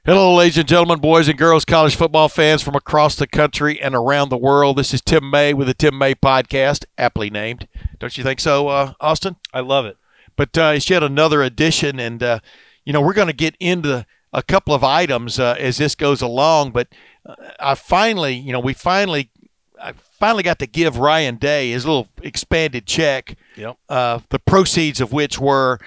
Hello, ladies and gentlemen, boys and girls, college football fans from across the country and around the world. This is Tim May with the Tim May Podcast, aptly named. Don't you think so, Austin? I love it. But it's yet another edition, and, we're going to get into a couple of items as this goes along. But I finally got to give Ryan Day his little expanded check, the proceeds of which were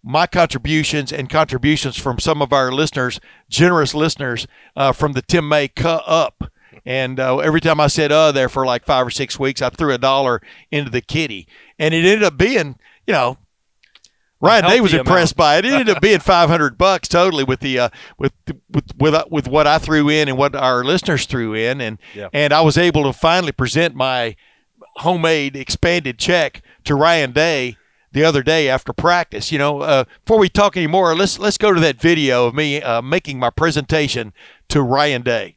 my contributions and contributions from some of our listeners, generous listeners, from the Tim May Up. And every time I said there for like 5 or 6 weeks, I threw $1 into the kitty. And it ended up being, Ryan Day was impressed by it. It ended up being $500 totally with the with what I threw in and what our listeners threw in, and I was able to finally present my homemade expanded check to Ryan Day the other day after practice. Before we talk anymore, let's go to that video of me making my presentation to Ryan Day.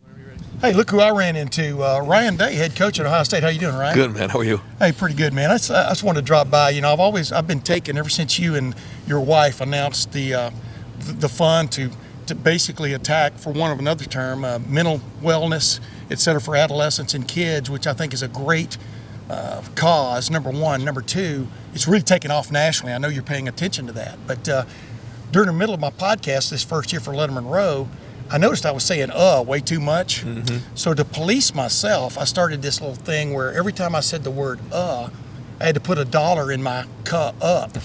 Hey, look who I ran into. Ryan Day, head coach at Ohio State. How you doing, Ryan? Good, man. How are you? Hey, pretty good, man. I just wanted to drop by. I've been taking ever since you and your wife announced the fund to basically attack, for want of another term, mental wellness, et cetera, for adolescents and kids, which I think is a great cause, number one. Number two, it's really taken off nationally. I know you're paying attention to that. But during the middle of my podcast this first year for Lettermen Row, I noticed I was saying way too much. Mm-hmm. So to police myself, I started this little thing where every time I said the word I had to put $1 in my up.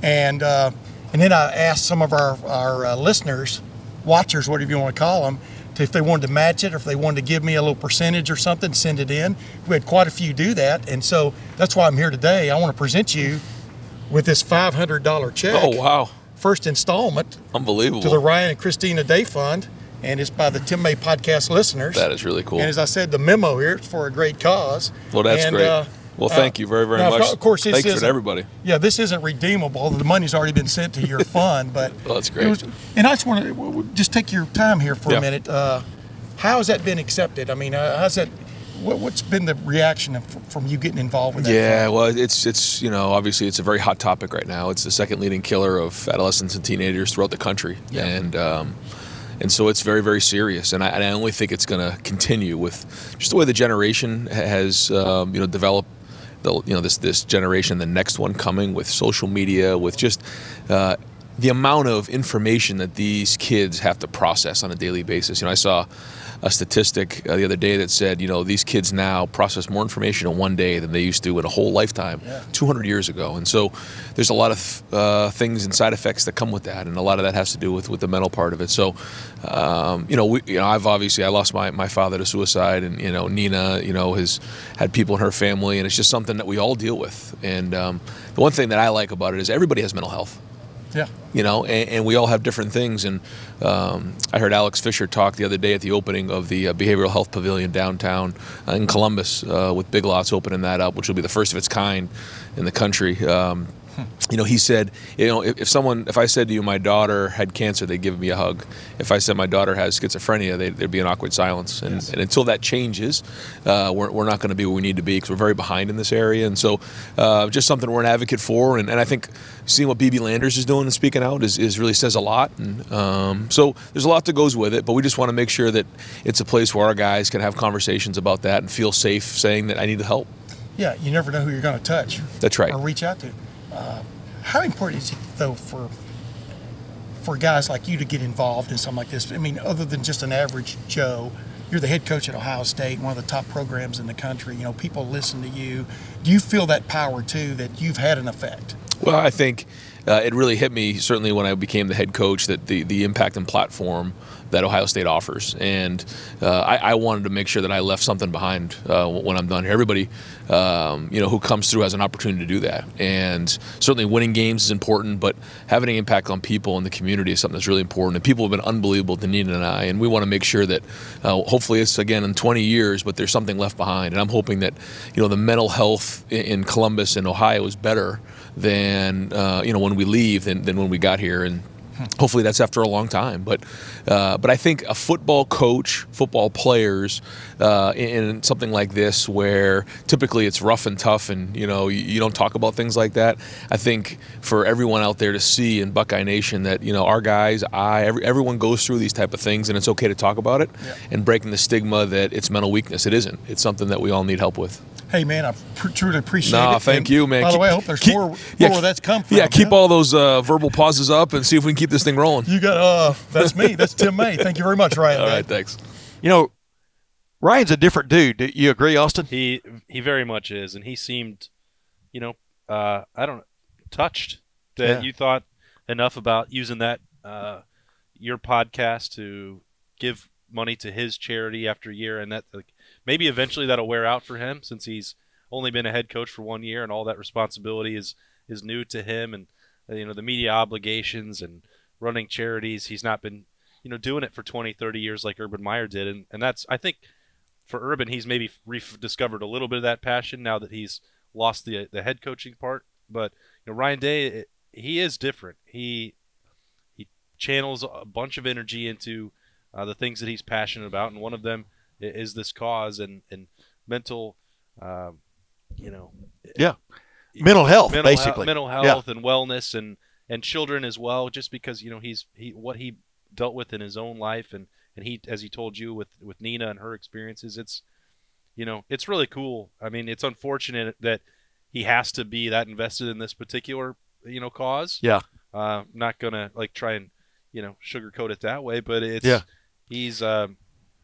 and then I asked some of our listeners, watchers, whatever you want to call them, if they wanted to match it or if they wanted to give me a little percentage or something, send it in. We had quite a few do that. And so that's why I'm here today. I want to present you with this $500 check. Oh, wow. First installment. Unbelievable. To the Ryan and Christina Day Fund, and it's by the Tim May Podcast listeners. That is really cool. And as I said, the memo here is for a great cause. Well, that's great. Well, thank you very, very much. Of course, thanks to everybody. Yeah, this isn't redeemable. The money's already been sent to your fund, but well, that's great. And I just want to just take your time here for a minute. How has that been accepted? I mean, how's that? What's been the reaction from you getting involved with that? Yeah, well, it's obviously it's a very hot topic right now. It's the second leading killer of adolescents and teenagers throughout the country, and so it's very, very serious. And I only think it's going to continue with just the way the generation has developed. This generation, the next one coming with social media, with just the amount of information that these kids have to process on a daily basis. I saw a statistic the other day that said, these kids now process more information in one day than they used to in a whole lifetime 200 years ago. And so there's a lot of things and side effects that come with that, and a lot of that has to do with the mental part of it. So, I lost my father to suicide, and Nina, has had people in her family, and it's just something that we all deal with. And the one thing that I like about it is everybody has mental health. Yeah. And we all have different things. And I heard Alex Fisher talk the other day at the opening of the Behavioral Health Pavilion downtown in Columbus, with Big Lots opening that up, which will be the first of its kind in the country. He said, if I said to you my daughter had cancer, they'd give me a hug. If I said my daughter has schizophrenia, there'd be an awkward silence. And until that changes, we're not going to be where we need to be, because we're very behind in this area. And so just something we're an advocate for. And I think seeing what B.B. Landers is doing and speaking out is really says a lot. And so there's a lot that goes with it, but we just want to make sure that it's a place where our guys can have conversations about that and feel safe saying that I need the help. Yeah, you never know who you're going to touch. That's right. Or reach out to. How important is it, though, for guys like you to get involved in something like this? I mean, other than just an average Joe, you're the head coach at Ohio State, one of the top programs in the country. People listen to you. Do you feel that power, too, that you've had an effect? Well, I think it really hit me, certainly when I became the head coach, that the impact and platform that Ohio State offers. And I wanted to make sure that I left something behind when I'm done here. Everybody, who comes through has an opportunity to do that. And certainly winning games is important, but having an impact on people in the community is something that's really important. And people have been unbelievable to Nina and I, and we want to make sure that hopefully it's, again, in 20 years, but there's something left behind. And I'm hoping that, the mental health in Columbus and Ohio is better than, when we leave than when we got here. And Hopefully that's after a long time, but I think a football coach, football players, in something like this where typically it's rough and tough, and you don't talk about things like that. I think for everyone out there to see in Buckeye Nation that our guys, everyone goes through these type of things, and it's okay to talk about it, and breaking the stigma that it's mental weakness. It isn't. It's something that we all need help with. Hey, man, I truly appreciate it. No, thank you, man. By the way, I hope there's more where that's come from. Yeah, keep all those verbal pauses up and see if we can keep this thing rolling. You got that's me. That's Tim May. Thank you very much, Ryan. All right, thanks. Ryan's a different dude. Do you agree, Austin? He very much is, and he seemed, I don't know, touched that you thought enough about using that your podcast to give money to his charity after a year, and that maybe eventually that'll wear out for him since he's only been a head coach for 1 year and all that responsibility is new to him, and the media obligations and running charities. He's not been doing it for 20, 30 years like Urban Meyer did, and that's, I think, for Urban, he's maybe rediscovered a little bit of that passion now that he's lost the head coaching part. But Ryan Day, he is different. He channels a bunch of energy into the things that he's passionate about, and one of them is this cause and mental, mental health, basically. Mental health and wellness and children as well. Just because what he dealt with in his own life, and he, as he told you with Nina and her experiences, it's really cool. I mean, it's unfortunate that he has to be that invested in this particular cause. Yeah. Not gonna try and sugarcoat it that way, but he's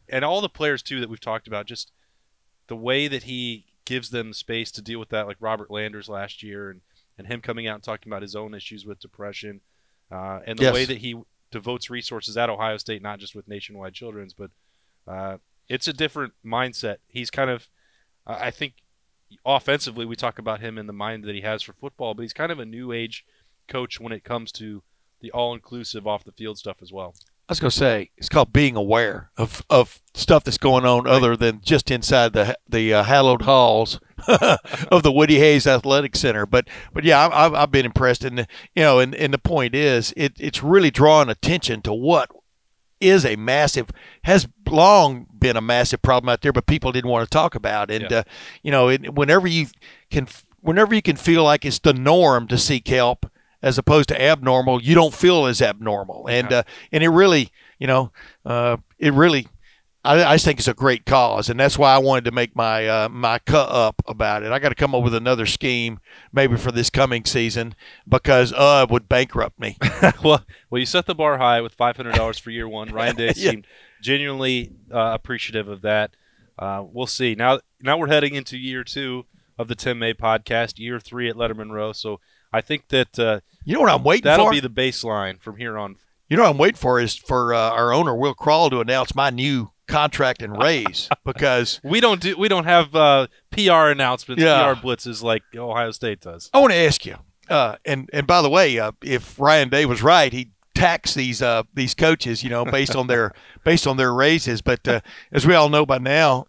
and all the players too that we've talked about, just the way that he gives them the space to deal with that, like Robert Landers last year, and him coming out and talking about his own issues with depression, and the way that he devotes resources at Ohio State, not just with Nationwide Children's, but it's a different mindset. He's kind of, I think, offensively, we talk about him in the mind that he has for football, but he's kind of a new age coach when it comes to the all-inclusive off-the-field stuff as well. I was going to say, it's called being aware of stuff that's going on other than just inside the hallowed halls of the Woody Hayes Athletic Center. But yeah, I've been impressed, and and the point is, it's really drawing attention to what is has long been a massive problem out there, but people didn't want to talk about. And whenever you can feel like it's the norm to seek help, as opposed to abnormal, you don't feel as abnormal. And it really, I just think it's a great cause, and that's why I wanted to make my cut up about it. I got to come up with another scheme maybe for this coming season, because it would bankrupt me. well, you set the bar high with $500 for year one. Ryan Day seemed genuinely appreciative of that. We'll see. Now we're heading into year 2 of the Tim May podcast, year 3 at Lettermen Row. So I think that you know what I'm waiting for? That'll be the baseline from here on. You know what I'm waiting for is for our owner Will Crawl to announce my new contract and raise, because we don't have PR announcements, PR blitzes like Ohio State does. I want to ask you, and by the way, if Ryan Day was right, he'd tax these coaches, based on their raises. But as we all know by now,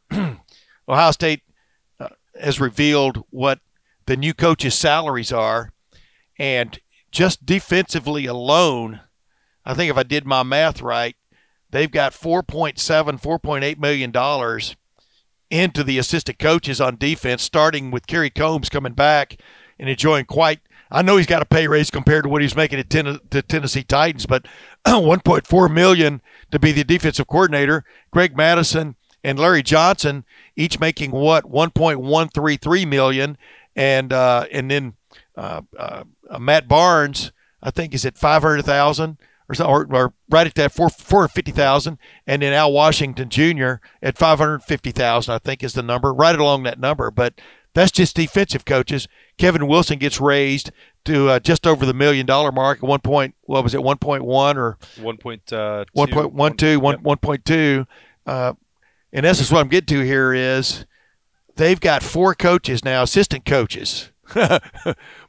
Ohio State has revealed what the new coaches' salaries are. And just defensively alone, I think if I did my math right, they've got $4.8 million into the assistant coaches on defense, starting with Kerry Combs coming back and enjoying I know he's got a pay raise compared to what he's making at the Tennessee Titans, but $1.4 million to be the defensive coordinator. Greg Madison and Larry Johnson each making $1.133 million, and then Matt Barnes, I think, is at $500,000 or right at that $450,000, and then Al Washington Jr. at $550,000, I think, is the number, right along that number. But that's just defensive coaches. Kevin Wilson gets raised to just over the $1 million mark at 1.1 or 1.12, 1.2. In essence, what I'm getting to here is they've got 4 coaches now, assistant coaches,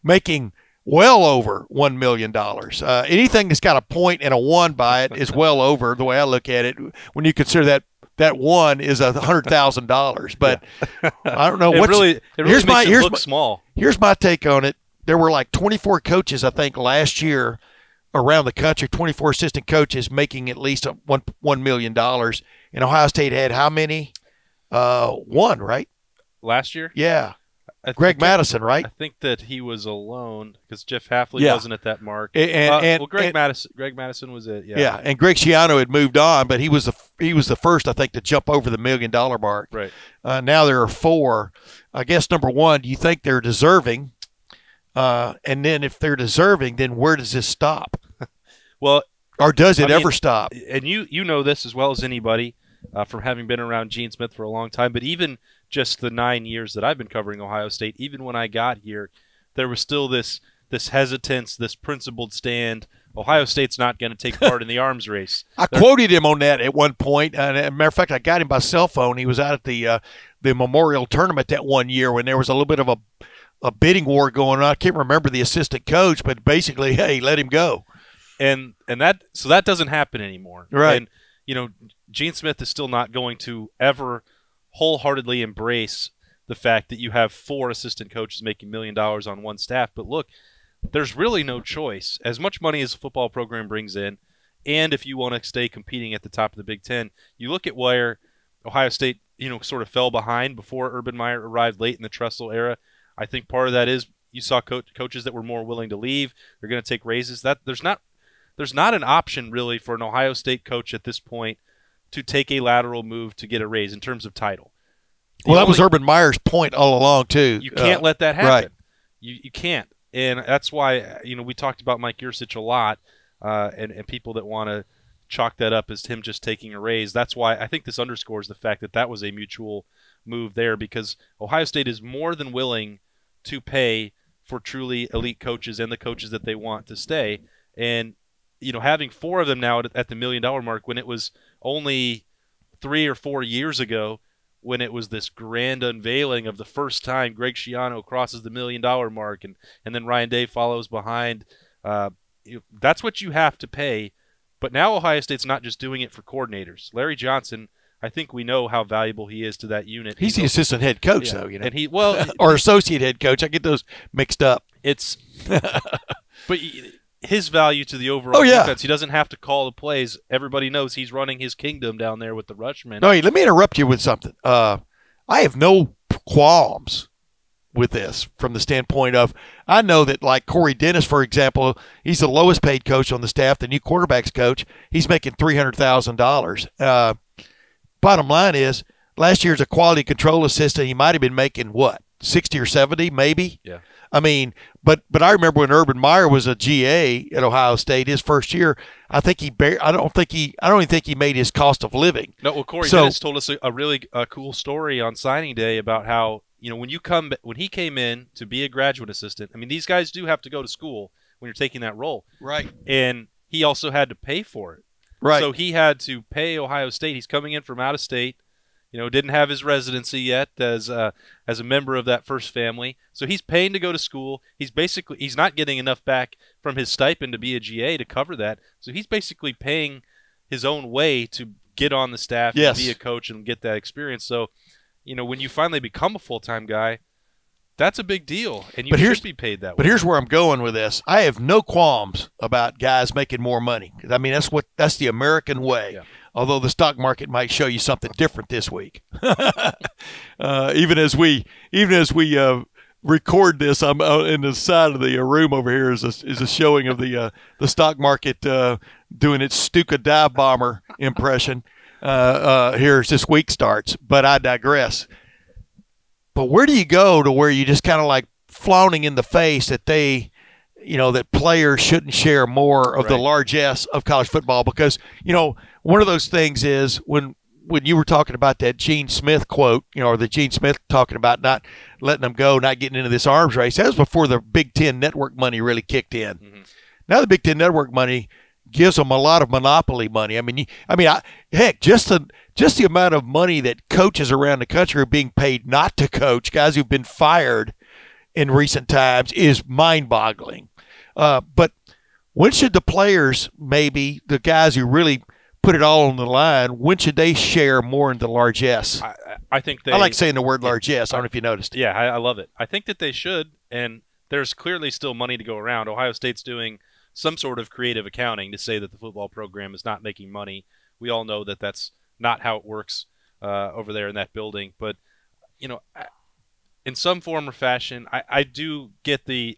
making well over $1 million. Anything that's got a point and a 1 by it is well over, the way I look at it, when you consider that 1 is $100,000. But I don't know it really makes it look small. Here's my take on it. There were like 24 coaches, I think, last year around the country, 24 assistant coaches making at least $1 million. And Ohio State had how many? One, right? Last year? Yeah. Greg Madison, right? I think that he was alone because Jeff Hafley wasn't at that mark. Greg Madison was it. Yeah. Yeah, and Greg Schiano had moved on, but he was the first, I think, to jump over the $1 million mark. Right. Now there are 4. I guess number one, do you think they're deserving? And then if they're deserving, then where does this stop? Well, or does it ever stop? And you know this as well as anybody from having been around Gene Smith for a long time, but even just the 9 years that I've been covering Ohio State, even when I got here, there was still this hesitance, this principled stand. Ohio State's not going to take part in the arms race. I quoted him on that at one point. And as a matter of fact, I got him by cell phone. He was out at the Memorial Tournament that one year when there was a little bit of a bidding war going on. I can't remember the assistant coach, but basically, hey, let him go. And that doesn't happen anymore. Right. And Gene Smith is still not going to ever wholeheartedly embrace the fact that you have 4 assistant coaches making $1 million on one staff. But look, there's really no choice. As much money as a football program brings in, and if you want to stay competing at the top of the Big Ten, you look at where Ohio State, sort of fell behind before Urban Meyer arrived late in the Tressel era. I think part of that is you saw coaches that were more willing to leave. They're going to take raises. That there's not an option really for an Ohio State coach at this point to take a lateral move to get a raise in terms of title. That was Urban Meyer's point all along too. You can't let that happen. Right. You can't, and that's why we talked about Mike Yurcich a lot, and people that want to chalk that up as him just taking a raise. That's why I think this underscores the fact that was a mutual move there, because Ohio State is more than willing to pay for truly elite coaches and the coaches that they want to stay. And having 4 of them now at the $1 million mark, when it was only 3 or 4 years ago when it was this grand unveiling of the first time Greg Schiano crosses the $1 million mark and then Ryan Day follows behind. That's what you have to pay. But now Ohio State's not just doing it for coordinators. Larry Johnson, I think we know how valuable he is to that unit. He's the assistant head coach, though, And or associate head coach. I get those mixed up. But his value to the overall defense, he doesn't have to call the plays. Everybody knows he's running his kingdom down there with the rushmen. No, let me interrupt you with something. I have no qualms with this from the standpoint of, I know that like Corey Dennis, for example, he's the lowest paid coach on the staff, the new quarterbacks coach. He's making $300,000. Bottom line is, last year's a quality control assistant, he might have been making what, 60 or 70 maybe? Yeah. I mean, but I remember when Urban Meyer was a GA at Ohio State, his first year, I don't even think he made his cost of living. No, well, Corey Dennis told us a really cool story on signing day about how, when he came in to be a graduate assistant, I mean, these guys do have to go to school when you're taking that role. Right. And he also had to pay for it. Right. So he had to pay Ohio State. He's coming in from out of state. Didn't have his residency yet as a member of that first family. So he's paying to go to school. He's not getting enough back from his stipend to be a GA to cover that. So he's basically paying his own way to get on the staff and be a coach and get that experience. So, when you finally become a full-time guy, that's a big deal, and you should be paid that way. But here's where I'm going with this. I have no qualms about guys making more money. I mean, that's the American way. Yeah. Although the stock market might show you something different this week. Even as we record this, I'm in the side of the room over here is a showing of the stock market doing its Stuka dive bomber impression here as this week starts. But I digress. But where do you go to where you just kind of like flaunting in the face that that players shouldn't share more of the largesse of college football? Because, one of those things is when you were talking about that Gene Smith quote, or the Gene Smith talking about not letting them go, not getting into this arms race, that was before the Big Ten network money really kicked in. Mm-hmm. Now the Big Ten network money gives them a lot of monopoly money. Heck, just the amount of money that coaches around the country are being paid not to coach, guys who've been fired in recent times, is mind-boggling. But when should the players, maybe the guys who really put it all on the line, when should they share more in the largesse? I think I like saying the word largesse. I don't know if you noticed. Yeah, I love it. I think that they should, and there's clearly still money to go around. Ohio State's doing some sort of creative accounting to say that the football program is not making money. We all know that that's not how it works over there in that building. But, in some form or fashion, I do get the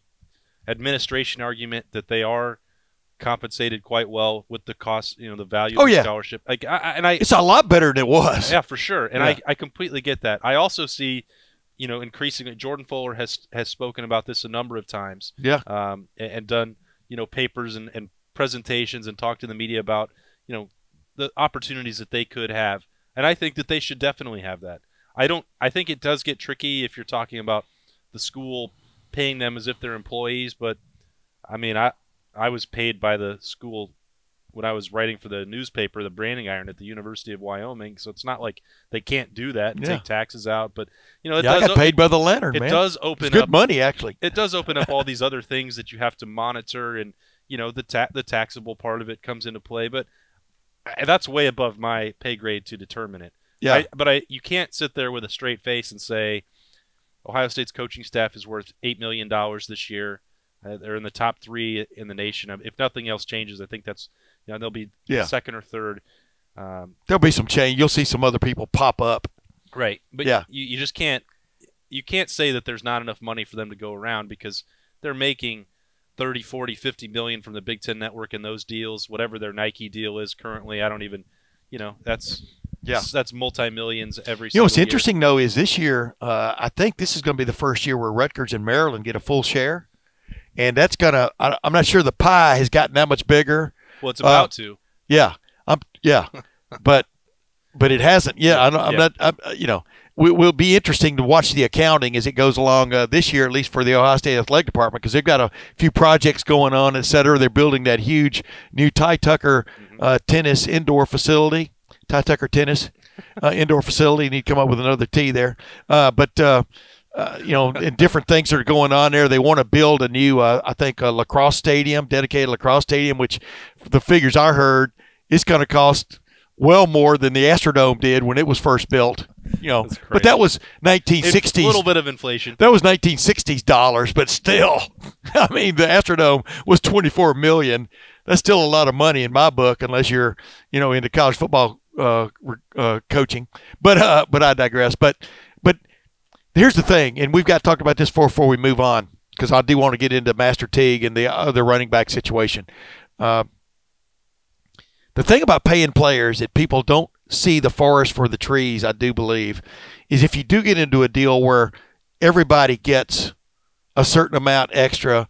administration argument that they are compensated quite well with the cost, the value of the scholarship. It's a lot better than it was. Yeah, for sure. And I completely get that. I also see, increasingly, Jordan Fuller has spoken about this a number of times. Yeah. And done, papers and presentations and talked to the media about, the opportunities that they could have. And I think that they should definitely have that. I think it does get tricky if you're talking about the school paying them as if they're employees, but I mean, I was paid by the school when I was writing for the newspaper, the Branding Iron at the University of Wyoming, so it's not like they can't do that and take taxes out, but I got paid by the Lantern, man. It does open good money, actually. It does open up all these other things that you have to monitor, and the taxable part of it comes into play, but that's way above my pay grade to determine it. Yeah. But you can't sit there with a straight face and say Ohio State's coaching staff is worth $8 million this year. They're in the top 3 in the nation. If nothing else changes, I think that's they'll be second or third. There'll be some change. You'll see some other people pop up. Right, but you just can't say that there's not enough money for them to go around, because they're making 30, 40, 50 million from the Big Ten Network in those deals. Whatever their Nike deal is currently, I don't even that's multi-millions every single what's year. interesting, though, is this year, I think this is going to be the first year where Rutgers and Maryland get a full share. And that's going to – I'm not sure the pie has gotten that much bigger. Well, it's about to. Yeah. But it hasn't. Yeah, I'm not we'll be interesting to watch the accounting as it goes along this year, at least for the Ohio State Athletic Department, because they've got a few projects going on, et cetera. They're building that huge new Ty Tucker tennis indoor facility. Ty Tucker tennis indoor facility. You need to come up with another T there. And different things that are going on there. They want to build a new, I think, a lacrosse stadium, dedicated lacrosse stadium, which the figures I heard, it's going to cost well more than the Astrodome did when it was first built. But that was 1960s. It's a little bit of inflation. That was 1960s dollars, but still, I mean, the Astrodome was $24 million. That's still a lot of money in my book, unless you're, into college football coaching. But I digress. But here's the thing, and we've got to talk about this before we move on, because I do want to get into Master Teague and the other running back situation. The thing about paying players that people don't see the forest for the trees, I do believe, is if you do get into a deal where everybody gets a certain amount extra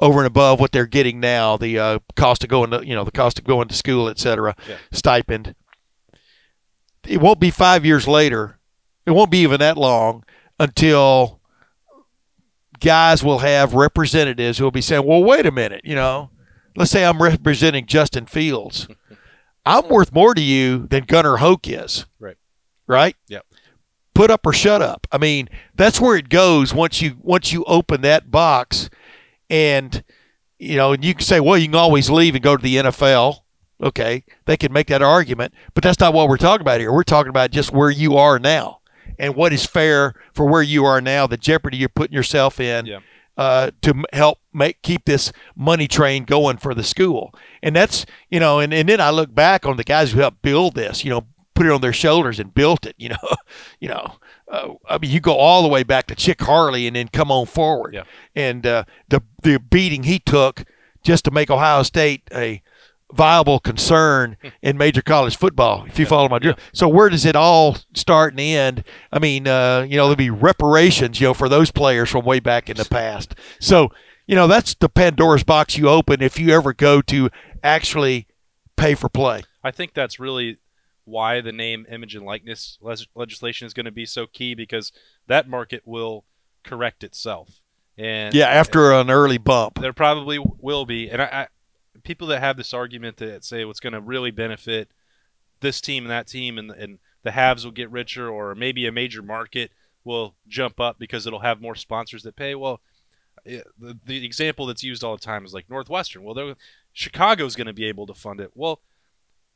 over and above what they're getting now, the cost of going to, the cost of going to school, et cetera, stipend, it won't be 5 years later. It won't be even that long until guys will have representatives who will be saying, well, wait a minute, let's say I'm representing Justin Fields. I'm worth more to you than Gunnar Hoke is. Right. Right? Yep. Put up or shut up. I mean, that's where it goes once you open that box, and and you can say, well, you can always leave and go to the NFL. Okay, they can make that argument, but that's not what we're talking about here. We're talking about just where you are now and what is fair for where you are now, the jeopardy you're putting yourself in. Yeah. To help keep this money train going for the school. And that's, and then I look back on the guys who helped build this, put it on their shoulders and built it, I mean, you go all the way back to Chick Harley and then come on forward. Yeah. And the beating he took just to make Ohio State a viable concern in major college football, if you follow my drill. So where does it all start and end? I mean, there'll be reparations, for those players from way back in the past. So, that's the Pandora's box you open if you ever go to actually pay for play. I think that's really why the name, image, and likeness legislation is going to be so key, because that market will correct itself. And after an early bump. There probably will be. And I people that have this argument that say what's going to really benefit this team and that team, and the haves will get richer, or maybe a major market will jump up because it'll have more sponsors that pay. Well, the example that's used all the time is like Northwestern. Well, Chicago's going to be able to fund it. Well,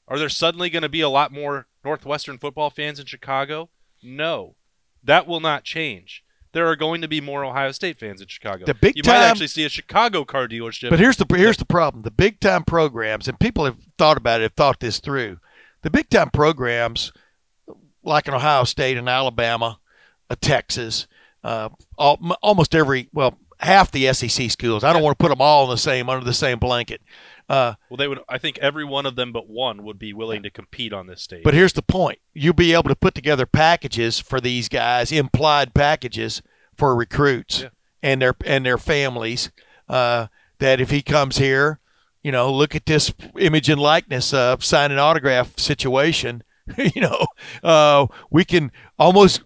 are there suddenly going to be a lot more Northwestern football fans in Chicago? No, that will not change. there are going to be more Ohio State fans in Chicago. You might actually see a Chicago car dealership. But here's the problem. The big-time programs, and people have thought about it, have thought this through. The big-time programs, like an Ohio State and Alabama, Texas, almost half the SEC schools. I don't want to put them all under the same blanket. Well, they would. I think every one of them but one would be willing to compete on this stage. But here's the point: you'll be able to put together packages for these guys, implied packages for recruits and their families. That if he comes here, look at this image and likeness sign an autograph situation. We can almost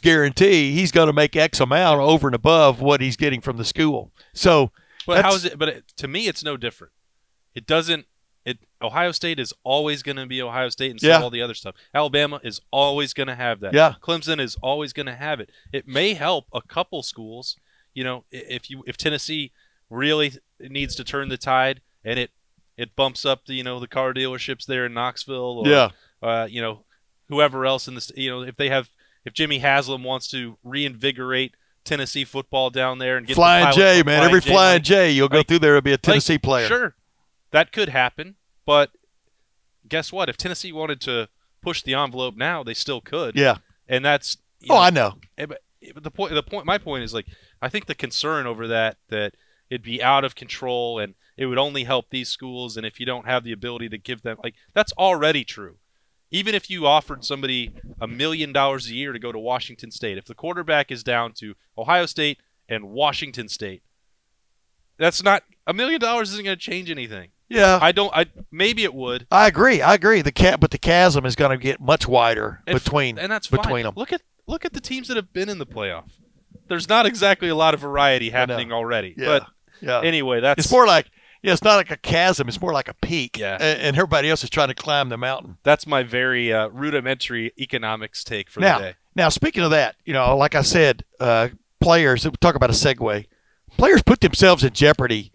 guarantee he's going to make X amount over and above what he's getting from the school. So, but how is it? But to me, it's no different. It doesn't. Ohio State is always going to be Ohio State, and so all the other stuff. Alabama is always going to have that. Yeah. Clemson is always going to have it. It may help a couple schools. If Tennessee really needs to turn the tide, and it bumps up the car dealerships there in Knoxville, or whoever else in this, if Jimmy Haslam wants to reinvigorate Tennessee football down there and get Flying J, man, every Flying J you'll go through there will be a Tennessee player. Sure, that could happen, but guess what? If Tennessee wanted to push the envelope now, they still could. Yeah, and that's I know. But my point is, I think the concern over that it'd be out of control and it would only help these schools, and if you don't have the ability to give them, that's already true. Even if you offered somebody $1 million a year to go to Washington State, if the quarterback is down to Ohio State and Washington State, that's not $1 million isn't going to change anything. Yeah, maybe it would. I agree. But the chasm is going to get much wider between them. Look at the teams that have been in the playoff. There's not exactly a lot of variety happening already. Yeah. But anyway, it's more like. Yeah, it's not like a chasm. It's more like a peak. Yeah. And everybody else is trying to climb the mountain. That's my very rudimentary economics take for the day. Now, speaking of that, like I said, players, talk about a segue. Players put themselves in jeopardy.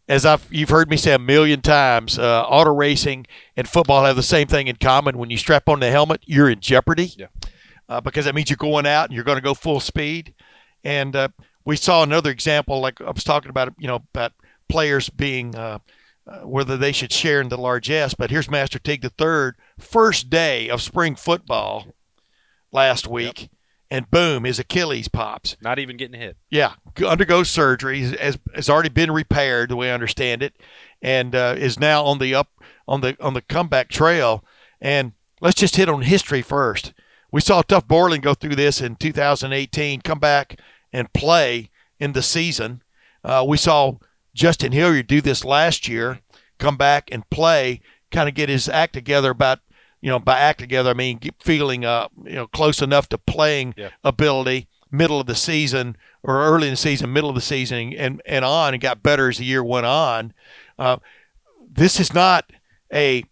As you've heard me say a million times, auto racing and football have the same thing in common. When you strap on the helmet, you're in jeopardy. Yeah. Because that means you're going out and you're going to go full speed. And we saw another example, like I was talking about, about players being whether they should share in the largesse. But here's Master Teague III, first day of spring football last week, and boom, his Achilles pops. Not even getting hit. Yeah, undergoes surgery, has already been repaired, the way I understand it, and is now on the comeback trail. And let's just hit on history first. We saw Tough Borland go through this in 2018, come back and play in the season. We saw Justin Hilliard do this last year, come back and play, kind of get his act together by act together, I mean, feeling, close enough to playing ability, middle of the season or early in the season, middle of the season and got better as the year went on. This is not a,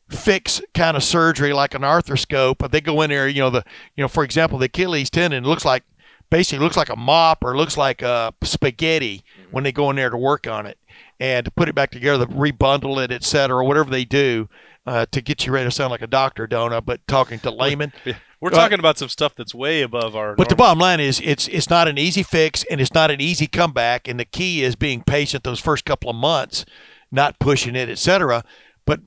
fix kind of surgery like an arthroscope, but they go in there, for example, the Achilles tendon basically looks like a mop or looks like spaghetti when they go in there to work on it and to put it back together, rebundle it, et cetera, whatever they do to get you ready to sound like a doctor, don't I? But talking to laymen. We're talking about some stuff that's way above our But the bottom line is it's not an easy fix and it's not an easy comeback, and the key is being patient those first couple of months, not pushing it, et cetera. But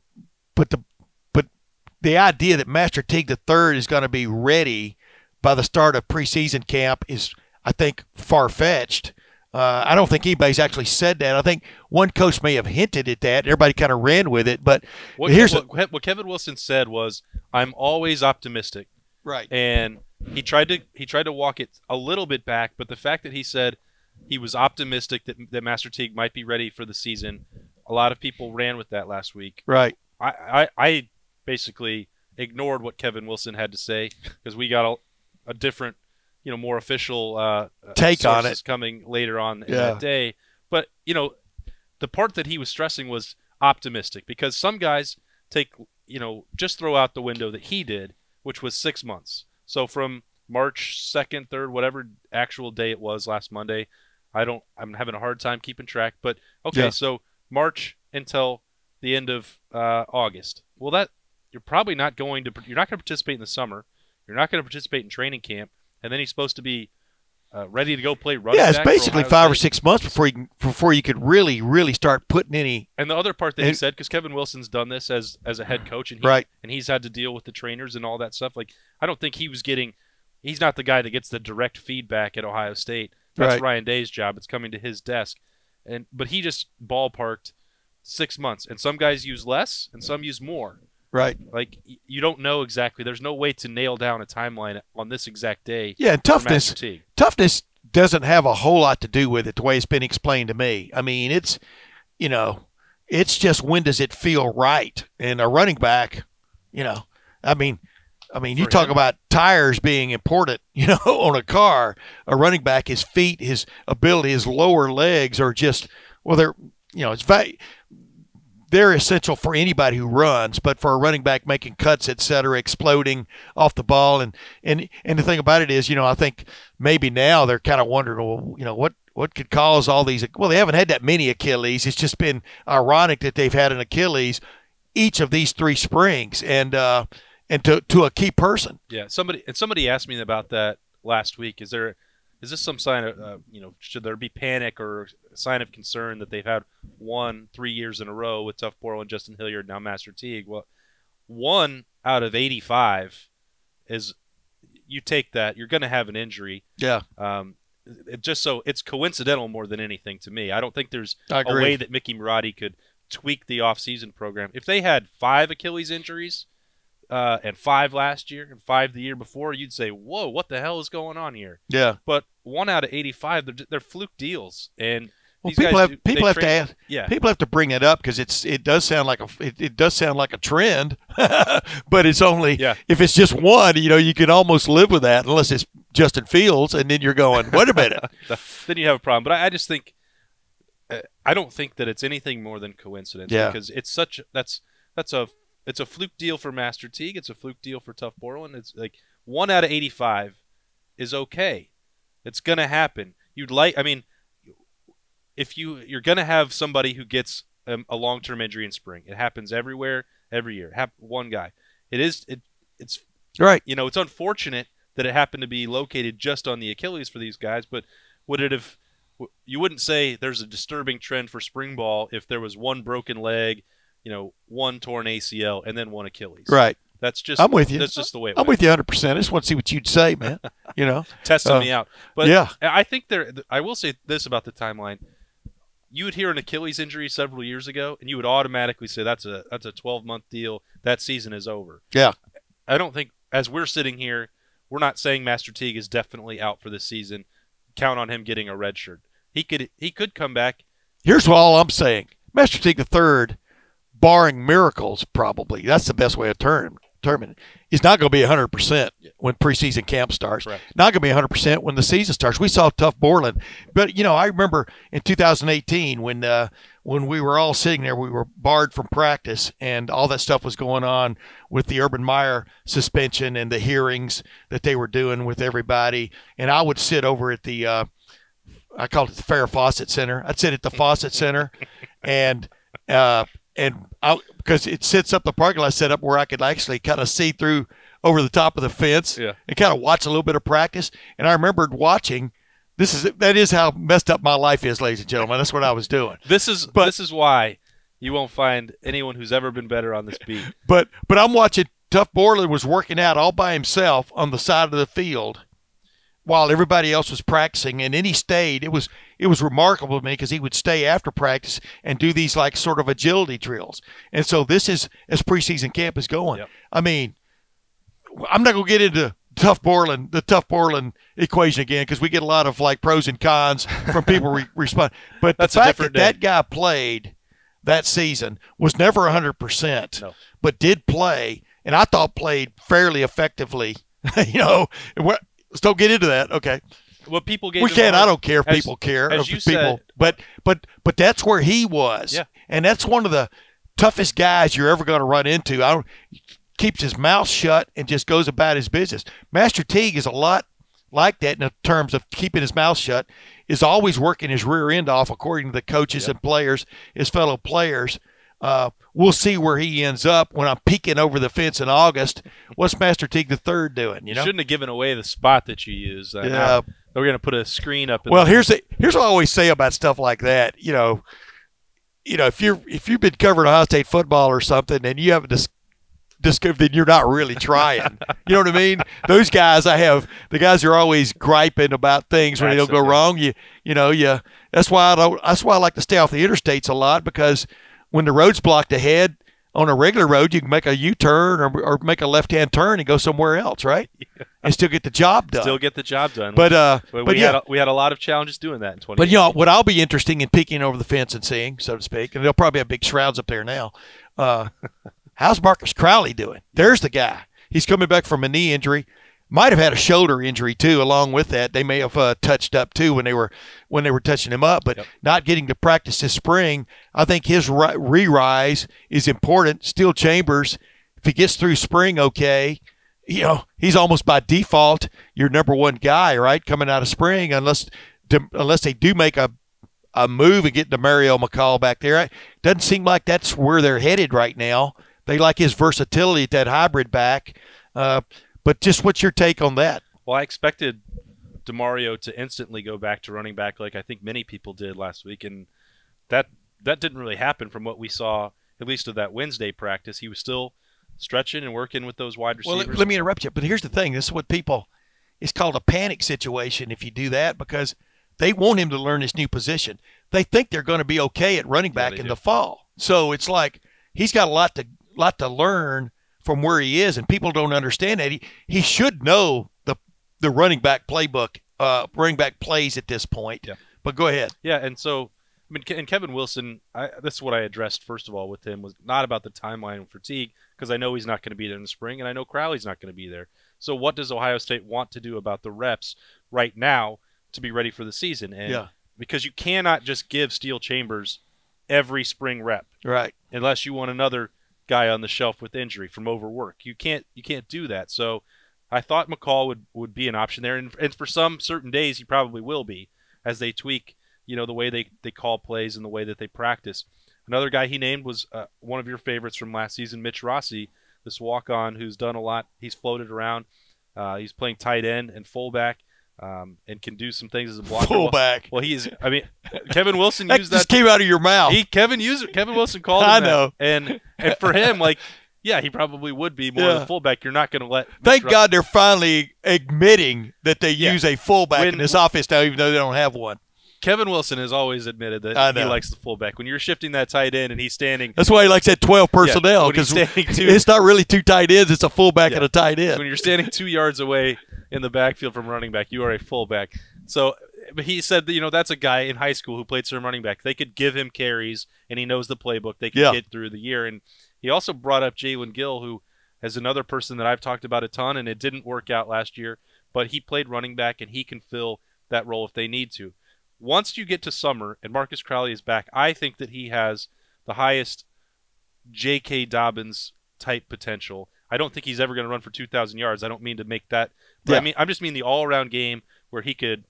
the idea that Master Teague III is going to be ready by the start of preseason camp is, I think, far-fetched. I don't think anybody's actually said that. I think one coach may have hinted at that. Everybody kind of ran with it. But what Kevin Wilson said was, "I'm always optimistic." Right. And he tried to walk it a little bit back, but the fact that he said he was optimistic that Master Teague might be ready for the season, a lot of people ran with that last week. Right. I basically ignored what Kevin Wilson had to say because we got a different, more official take on it coming later on in that day. But, the part that he was stressing was optimistic, because some guys take, just throw out the window that he did, which was 6 months. So from March 2nd, 3rd, whatever actual day it was last Monday, I'm having a hard time keeping track. But, so March until the end of August. Well, you're probably not going to participate in the summer. You're not going to participate in training camp. and then he's supposed to be ready to go play running back. Yeah, it's basically for 5 or State. 6 months before you could really start putting any. And the other part that he said, because Kevin Wilson's done this as a head coach, and he's had to deal with the trainers and all that stuff. Like, I don't think he was getting. He's not the guy that gets the direct feedback at Ohio State. That's Ryan Day's job. It's coming to his desk, but he just ballparked 6 months. And some guys use less, and some use more. Right. Like, you don't know exactly. There's no way to nail down a timeline on this exact day. Yeah, and toughness doesn't have a whole lot to do with it the way it's been explained to me. I mean, it's just when does it feel right? And a running back, I mean, you talk about tires being important, on a car. A running back, his feet, his ability, his lower legs are just, they're essential for anybody who runs, but for a running back making cuts, et cetera, exploding off the ball. And the thing about it is, I think maybe now they're kind of wondering, well, what could cause all these? Well, they haven't had that many Achilles. It's just been ironic that they've had an Achilles each of these 3 springs and to a key person. Yeah. Somebody asked me about that last week. Is this some sign of, should there be panic or a sign of concern that they've had 3 years in a row with Tough Borland, Justin Hilliard, now Master Teague? Well, 1 out of 85 is, you take that, you're going to have an injury. Yeah. It's coincidental more than anything to me. I don't think there's a way that Mickey Marotti could tweak the off-season program. If they had 5 Achilles injuries, and 5 last year and 5 the year before, you'd say, whoa, what the hell is going on here? Yeah. But 1 out of 85, they're fluke deals. And people have to bring it up because it does sound like a trend, but it's only if it's just 1, you can almost live with that unless it's Justin Fields, and then you're going, wait a minute. Then you have a problem. But I just think I don't think that it's anything more than coincidence because it's it's a fluke deal for Master Teague. It's a fluke deal for Tough Borland. It's like 1 out of 85 is okay. It's going to happen. If you're going to have somebody who gets a long-term injury in spring, it happens everywhere, every year. One guy. It's right. It's unfortunate that it happened to be located just on the Achilles for these guys, but you wouldn't say there's a disturbing trend for spring ball if there was 1 broken leg, 1 torn ACL, and then 1 Achilles. Right. I'm with you. That's just the way it I'm with you 100%. I just want to see what you'd say, man. Testing me out. But yeah. I think I will say this about the timeline. You would hear an Achilles injury several years ago, and you would automatically say that's a 12-month deal. That season is over. Yeah. I don't think, as we're sitting here, we're not saying Master Teague is definitely out for this season. Count on him getting a red shirt. He could come back. Here's all I'm saying. Master Teague III, barring miracles, probably, that's the best way to determine it, is not going to be 100% when preseason camp starts. Right. Not going to be 100% when the season starts. We saw Tough Borland. But, I remember in 2018 when we were all sitting there, we were barred from practice and all that stuff was going on with the Urban Meyer suspension and the hearings that they were doing with everybody. And I would sit over at the I called it the Farrah Fawcett Center. I'd sit at the Fawcett Center and because it sits up the parking lot set up where I could actually kind of see through over the top of the fence and kind of watch a little bit of practice. And I remembered watching. That is how messed up my life is, ladies and gentlemen. That's what I was doing. This is why you won't find anyone who's ever been better on this beat. But I'm watching Tough Borland was working out all by himself on the side of the field while everybody else was practicing, and then he stayed. It was remarkable to me because he would stay after practice and do these like sort of agility drills. And so this is as preseason camp is going. Yep. I mean, I'm not going to get into the Tough Borland equation again because we get a lot of like pros and cons from people respond. But the fact that guy played that season was never 100%, but did play, and I thought played fairly effectively. Let's don't get into that. Okay. What people gave we can't. I don't care if people care. As you said, but that's where he was. Yeah. And that's one of the toughest guys you're ever going to run into. Keeps his mouth shut and just goes about his business. Master Teague is a lot like that in terms of keeping his mouth shut. Is always working his rear end off, according to the coaches and players, his fellow players. We'll see where he ends up when I'm peeking over the fence in August. What's Master Teague the third doing? You shouldn't have given away the spot that you use. Yeah. We're going to put a screen up. Here's what I always say about stuff like that. If you've been covering Ohio State football or something and you haven't discovered, then you're not really trying. You know what I mean? Those guys the guys who are always griping about things when they don't go wrong. That's why I like to stay off the interstates a lot, because when the road's blocked ahead on a regular road, you can make a U-turn or make a left-hand turn and go somewhere else, right? Yeah. And still get the job done. But we had a lot of challenges doing that in 20. But what I'll be interesting in peeking over the fence and seeing, so to speak, and they'll probably have big shrouds up there now. How's Marcus Crowley doing? There's the guy. He's coming back from a knee injury. Might have had a shoulder injury too, along with that. They may have touched up too when they were touching him up, but not getting to practice this spring. I think his re-rise is important. Steel Chambers, if he gets through spring okay, he's almost by default your number one guy, right, coming out of spring, unless they do make a move and get Demario McCall back there. It doesn't seem like that's where they're headed right now. They like his versatility at that hybrid back. But just what's your take on that? Well, I expected Demario to instantly go back to running back like I think many people did last week, and that didn't really happen from what we saw, at least of that Wednesday practice. He was still stretching and working with those wide receivers. Well, let me interrupt you, but here's the thing. This is what it's called a panic situation if you do that, because they want him to learn this new position. They think they're going to be okay at running back in the fall. So it's like he's got a lot to learn from where he is, and people don't understand that. He should know the running back playbook, running back plays at this point. Yeah. But go ahead. Yeah, and so and Kevin Wilson, this is what I addressed first of all with him, was not about the timeline for Teague, because I know he's not going to be there in the spring, and I know Crowley's not going to be there. So what does Ohio State want to do about the reps right now to be ready for the season? And because you cannot just give Steel Chambers every spring rep, right? Unless you want another guy on the shelf with injury from overwork. You can't do that. So I thought McCall would be an option there, and for some certain days he probably will be, as they tweak the way they call plays and the way that they practice. Another guy he named was one of your favorites from last season, Mitch Rossi, this walk-on who's done a lot. He's floated around. He's playing tight end and fullback. And can do some things as a blocker. Fullback. Well, Kevin Wilson used that. Just came out of your mouth. Kevin Wilson called him I know. And for him, he probably would be more of a fullback. You're not going to let. Thank God they're finally admitting that they use a fullback in this offense now, even though they don't have one. Kevin Wilson has always admitted that he likes the fullback. When you're shifting that tight end and he's standing. That's why he likes that 12 personnel, because it's not really two tight ends, it's a fullback and a tight end. When you're standing 2 yards away in the backfield from running back, you are a fullback. So but he said that, that's a guy in high school who played some running back. They could give him carries, and he knows the playbook. They can get through the year. And he also brought up Jalen Gill, who is another person that I've talked about a ton, and it didn't work out last year. But he played running back, and he can fill that role if they need to. Once you get to summer and Marcus Crowley is back, I think that he has the highest J.K. Dobbins type potential. I don't think he's ever going to run for 2,000 yards. I don't mean to make that. But I just mean the all-around game where he could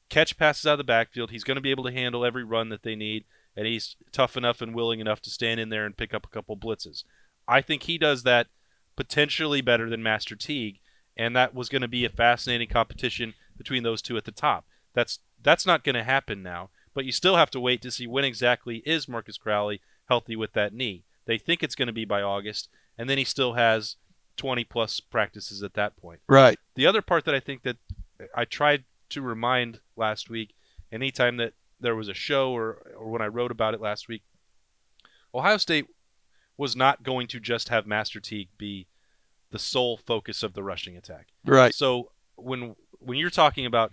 catch passes out of the backfield. He's going to be able to handle every run that they need, and he's tough enough and willing enough to stand in there and pick up a couple blitzes. I think he does that potentially better than Master Teague, and that was going to be a fascinating competition between those two at the top. That's not going to happen now, but you still have to wait to see when exactly is Marcus Crowley healthy with that knee. They think it's going to be by August, and then he still has 20-plus practices at that point. Right. The other part that I think that I tried to remind last week, anytime that there was a show or when I wrote about it last week, Ohio State was not going to just have Master Teague be the sole focus of the rushing attack. Right. So when you're talking about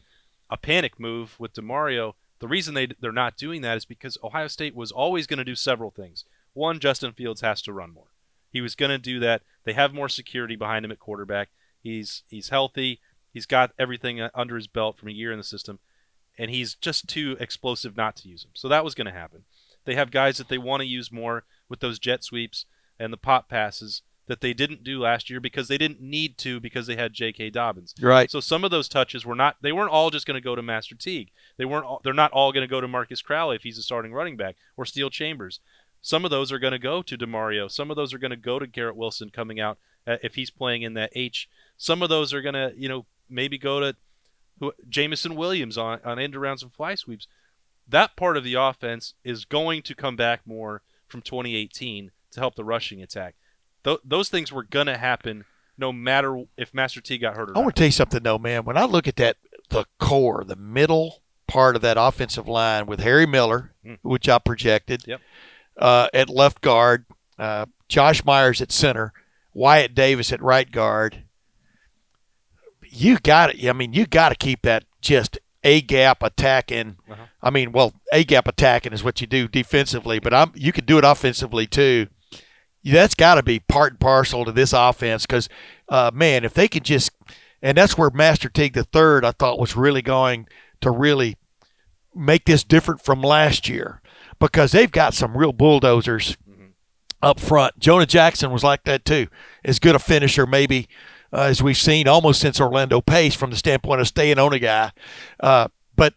a panic move with Demario, the reason they're not doing that is because Ohio State was always going to do several things. One, Justin Fields has to run more. He was going to do that. They have more security behind him at quarterback. He's healthy. He's got everything under his belt from a year in the system, and he's just too explosive not to use him. So that was going to happen. They have guys that they want to use more with those jet sweeps and the pop passes that they didn't do last year because they didn't need to because they had J.K. Dobbins. Right. So some of those touches they weren't all just going to go to Master Teague. They're not all going to go to Marcus Crowley if he's a starting running back or Steel Chambers. some of those are going to go to Demario. Some of those are going to go to Garrett Wilson coming out if he's playing in that H. Some of those are going to, maybe go to Jamison Williams on end arounds and fly sweeps. That part of the offense is going to come back more from 2018 to help the rushing attack. Those things were going to happen no matter if Master Teague got hurt or not. I want to tell you something, though, man. When I look at the core, the middle part of that offensive line with Harry Miller, which I projected, at left guard, Josh Myers at center, Wyatt Davis at right guard, you got to keep that just A-gap attacking. A-gap attacking is what you do defensively, but you could do it offensively too. That's got to be part and parcel to this offense because, man, if they could just – and that's where Master Teague III, I thought, was really going to really make this different from last year because they've got some real bulldozers up front. Jonah Jackson was like that too. As good a finisher maybe as we've seen almost since Orlando Pace from the standpoint of staying on a guy. But,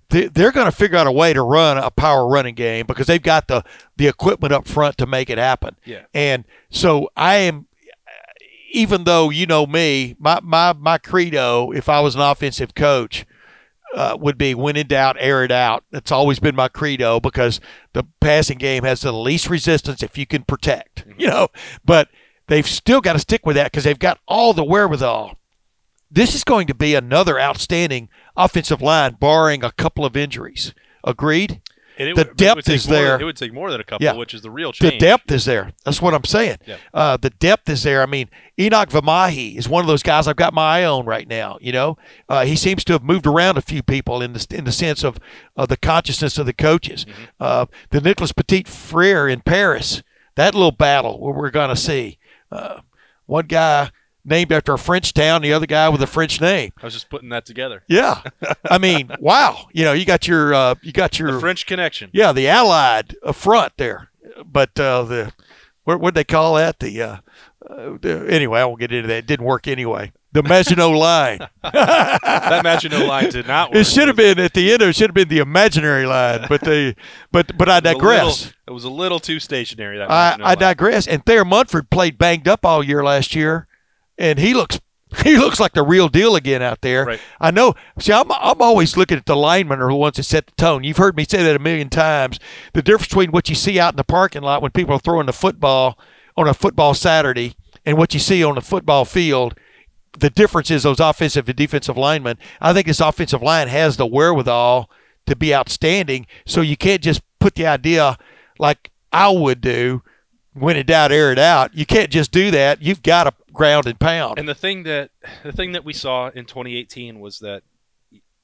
they're going to figure out a way to run a power running game because they've got the equipment up front to make it happen. Yeah. And so I am, even though you know me, my credo, if I was an offensive coach, would be when in doubt, air it out. That's always been my credo because the passing game has the least resistance if you can protect, But they've still got to stick with that because they've got all the wherewithal. This is going to be another outstanding offensive line, barring a couple of injuries. Agreed? The depth is there. It would take more than a couple, which is the real change. The depth is there. That's what I'm saying. Yeah. The depth is there. I mean, Enoch Vamahi is one of those guys I've got my eye on right now. He seems to have moved around a few people in the sense of the consciousness of the coaches. The Nicolas Petit-Frere in Paris, that little battle where we're going to see. One guy named after a French town, the other guy with a French name. I was just putting that together. Yeah. I mean, wow. You got your the French connection. Yeah, the Allied front there. But what'd they call that? Anyway, I won't get into that. It didn't work anyway. The Maginot Line. That Maginot Line did not work. It should have been at the end. It should have been the imaginary line. But I digress. It was a little too stationary. I digress. And Thayer Munford played banged up all year last year. And he looks like the real deal again out there. Right. I know. See, I'm always looking at the linemen are the ones that set the tone. You've heard me say that a million times. The difference between what you see out in the parking lot when people are throwing the football on a football Saturday and what you see on the football field, the difference is those offensive and defensive linemen. I think this offensive line has the wherewithal to be outstanding, so you can't just put the idea like I would do, when in doubt, air it out. You can't just do that. You've got to ground and pound. And the thing that we saw in 2018 was that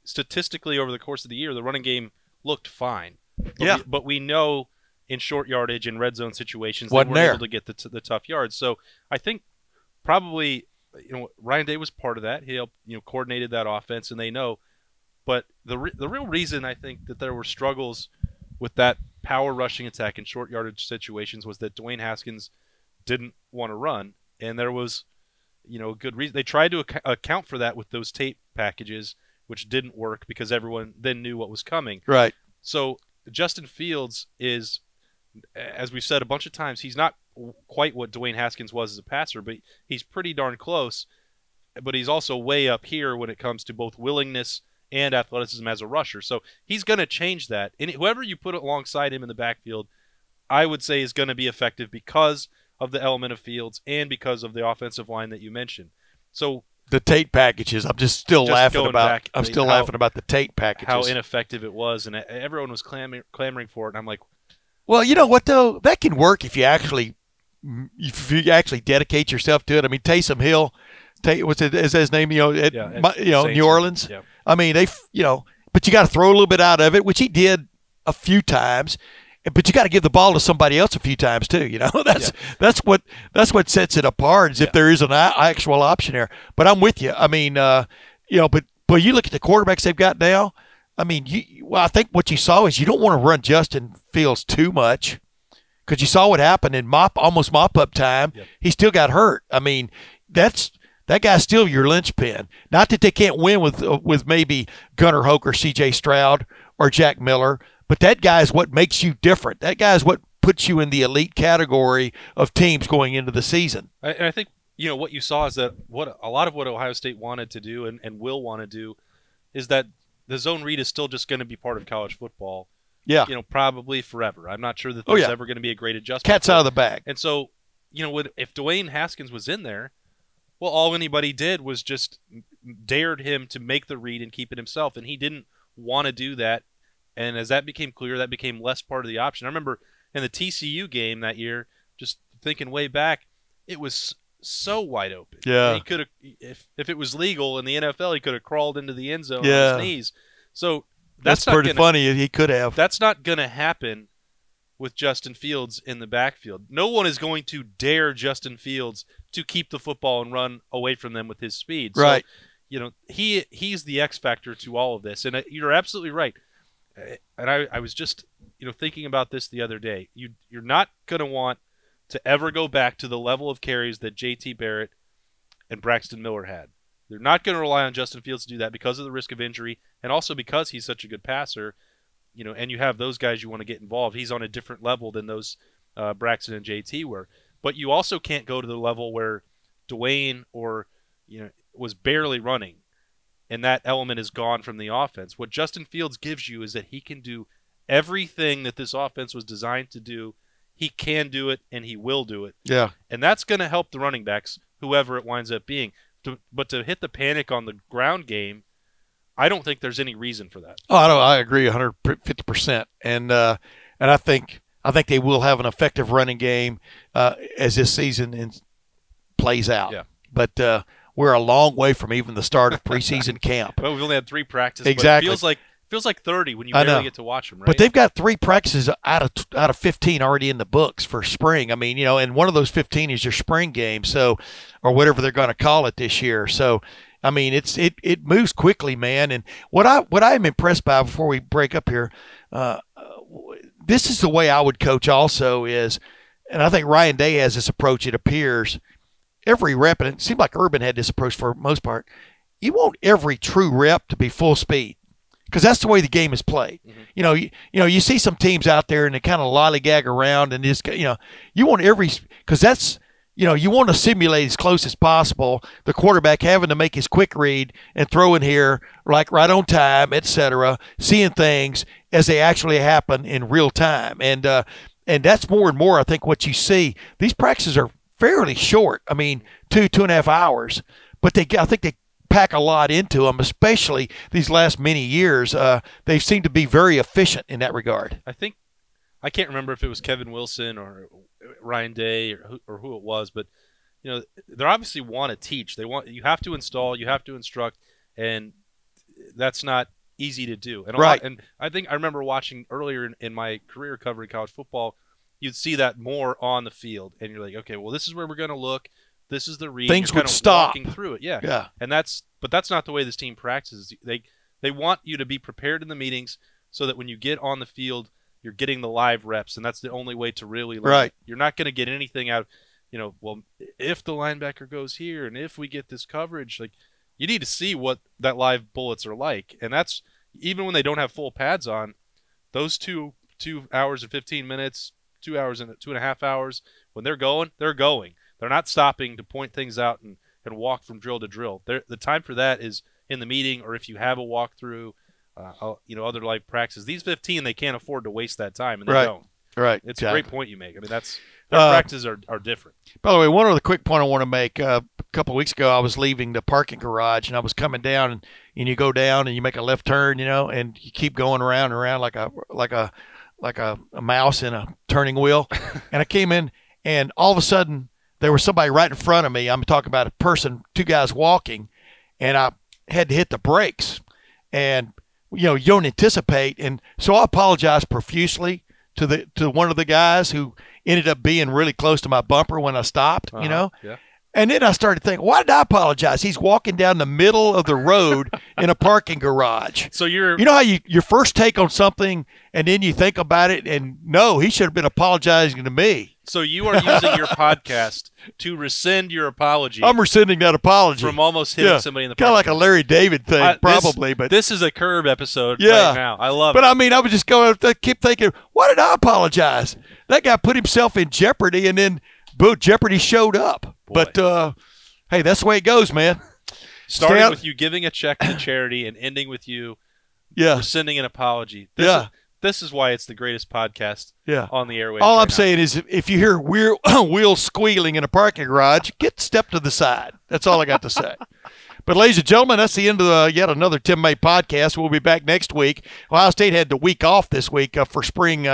statistically over the course of the year, the running game looked fine. But we know in short yardage and red zone situations they weren't able to get the tough yards. So I think probably Ryan Day was part of that. He helped coordinated that offense, and they know. But the real reason I think that there were struggles with that power rushing attack in short yardage situations was that Dwayne Haskins didn't want to run, and there was a good reason. They tried to account for that with those tape packages, which didn't work because everyone then knew what was coming. Right. So Justin Fields is, as we've said a bunch of times, he's not quite what Dwayne Haskins was as a passer, but he's pretty darn close. But he's also way up here when it comes to both willingness and athleticism as a rusher. So he's going to change that. And whoever you put alongside him in the backfield, I would say is going to be effective because of the element of Fields and because of the offensive line that you mentioned. So the tape packages, I'm still laughing about the tape packages. How ineffective it was, and everyone was clamoring for it. And I'm like, well, you know what though? That can work if you actually dedicate yourself to it. I mean, Taysom Hill, what's his name? New Orleans. Yeah. I mean, but you got to throw a little bit out of it, which he did a few times. But you got to give the ball to somebody else a few times too. That's what sets it apart. Is if there is an actual option there. But I'm with you. I mean, but you look at the quarterbacks they've got now. I mean, I think what you saw is you don't want to run Justin Fields too much because you saw what happened in almost mop-up time. Yep. He still got hurt. I mean, that guy's still your linchpin. Not that they can't win with maybe Gunnar Hoke or C.J. Stroud or Jack Miller, But that guy is what makes you different. That guy is what puts you in the elite category of teams going into the season. I think, what you saw is that a lot of what Ohio State wanted to do and will want to do is that the zone read is still just going to be part of college football. Yeah. Probably forever. I'm not sure that there's ever going to be a great adjustment. Cat's out of the bag. And so, if Dwayne Haskins was in there, well, all anybody did was just dared him to make the read and keep it himself, and he didn't want to do that. And as that became clear, that became less part of the option. I remember in the TCU game that year, just thinking way back, it was so wide open. Yeah. He could have, if it was legal in the NFL, he could have crawled into the end zone on his knees. So that's pretty funny. He could have. That's not going to happen with Justin Fields in the backfield. No one is going to dare Justin Fields to keep the football and run away from them with his speed. Right. So, he's the X factor to all of this. And you're absolutely right. And I was just, thinking about this the other day. You're not going to want to ever go back to the level of carries that J.T. Barrett and Braxton Miller had. They're not going to rely on Justin Fields to do that because of the risk of injury and also because he's such a good passer. And you have those guys you want to get involved. He's on a different level than those Braxton and JT were. But you also can't go to the level where Dwayne was barely running, and that element is gone from the offense. What Justin Fields gives you is that he can do everything that this offense was designed to do. He can do it, and he will do it. Yeah. And that's going to help the running backs, whoever it winds up being. But to hit the panic on the ground game, I don't think there's any reason for that. Oh, I agree 150%. And I think they will have an effective running game as this season plays out. Yeah. But we're a long way from even the start of preseason camp. Well, we've only had 3 practices. Exactly. But it feels like 30 when you barely get to watch them, right? But they've got 3 practices out of 15 already in the books for spring. I mean, and one of those 15 is your spring game, or whatever they're going to call it this year. So, I mean, it moves quickly, man. And what I'm impressed by before we break up here, this is the way I would coach also is, and I think Ryan Day has this approach, it appears, every rep, and it seemed like Urban had this approach for the most part, you want every true rep to be full speed because that's the way the game is played. Mm-hmm. You see some teams out there and they kind of lollygag around and just, you want every – because that's – you want to simulate as close as possible the quarterback having to make his quick read and throw in here like right on time, etc., seeing things as they actually happen in real time. And that's more and more, I think, what you see. These practices are fairly short. I mean, 2.5 hours. But I think they pack a lot into them, especially these last many years. They seem to be very efficient in that regard. I can't remember if it was Kevin Wilson or Ryan Day or who it was, but they obviously want to teach. You have to install, you have to instruct, and that's not easy to do. And and I think I remember watching earlier in my career covering college football, you'd see that more on the field, and you're like, okay, well, this is where we're going to look. This is the read. Things you're would stop. Walking through it, yeah. Yeah. And that's not the way this team practices. They want you to be prepared in the meetings so that when you get on the field, you're getting the live reps, and that's the only way to really learn. Right. You're not going to get anything out of, well, if the linebacker goes here and if we get this coverage, like you need to see what that live bullets are like. And that's even when they don't have full pads on, those 2 hours and 15 minutes, 2 hours and 2.5 hours, when they're going, they're going. They're not stopping to point things out and walk from drill to drill. The time for that is in the meeting or if you have a walkthrough. Other live practices. These 15, they can't afford to waste that time, and they don't. Right. It's a great point you make. I mean, their practices are different. By the way, one other quick point I want to make. A couple of weeks ago, I was leaving the parking garage, and I was coming down, and you go down, and you make a left turn, and you keep going around and around like a mouse in a turning wheel. And I came in, and all of a sudden, there was somebody right in front of me. I'm talking about a person, 2 guys walking, and I had to hit the brakes. And you don't anticipate, and so I apologize profusely to one of the guys who ended up being really close to my bumper when I stopped. Yeah. And then I started thinking, why did I apologize? He's walking down the middle of the road in a parking garage. So you know how your first take on something, and then you think about it, and no, he should have been apologizing to me. So you are using your podcast to rescind your apology. I'm rescinding that apology from almost hitting somebody in the kind of like a Larry David thing, probably. But this is a Curb episode right now. I love it. But I mean, I was just going to keep thinking, why did I apologize? That guy put himself in jeopardy, and then boom, jeopardy showed up. Boy. But hey, that's the way it goes, man. Starting with you giving a check to charity and ending with you rescinding an apology. This is why it's the greatest podcast on the airwaves. All I'm saying is if you hear wheels squealing in a parking garage, step to the side. That's all I got to say. But, ladies and gentlemen, that's the end of yet another Tim May podcast. We'll be back next week. Ohio State had the week off this week for spring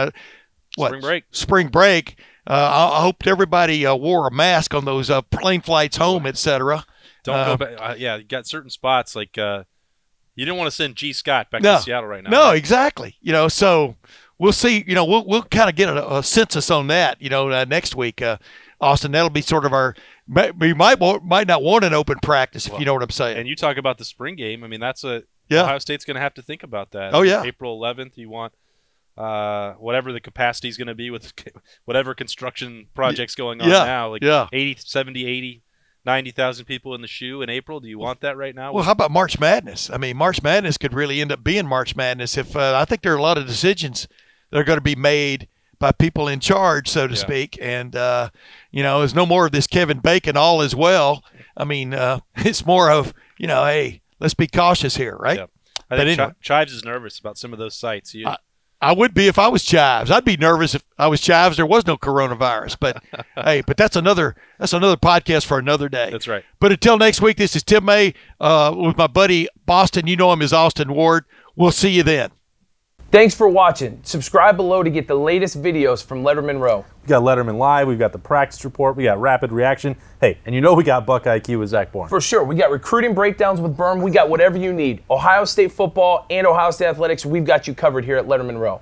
break. Spring break. I hope everybody wore a mask on those plane flights home, etc. Don't go back. You got certain spots like you didn't want to send G. Scott back to Seattle right now. No, right? Exactly. So we'll see. We'll kind of get a census on that. Next week, Austin. That'll be sort of our. We might not want an open practice if you know what I'm saying. And you talk about the spring game. I mean, that's Ohio State's going to have to think about that. Oh yeah. April 11th. You want. Whatever the capacity is going to be with whatever construction projects going on now, like 80, 70, 80, 90,000 people in the shoe in April. Do you want that right now? Well, how about March Madness? I mean, March Madness could really end up being March Madness if I think there are a lot of decisions that are going to be made by people in charge, so to speak. And, there's no more of this Kevin Bacon all as well. I mean, it's more of, hey, let's be cautious here, right? Yeah. I think Chives is nervous about some of those sites. I would be if I was Chives. I'd be nervous if I was Chives. There was no coronavirus. But hey, that's another podcast for another day. That's right. But until next week, this is Tim May with my buddy Boston. You know him as Austin Ward. We'll see you then. Thanks for watching. Subscribe below to get the latest videos from Lettermen Row. We got Letterman Live, we've got the practice report, we got rapid reaction. Hey, and we got Buckeye IQ with Zach Bourne. For sure. We got recruiting breakdowns with Berm. We got whatever you need. Ohio State football and Ohio State athletics, we've got you covered here at Lettermen Row.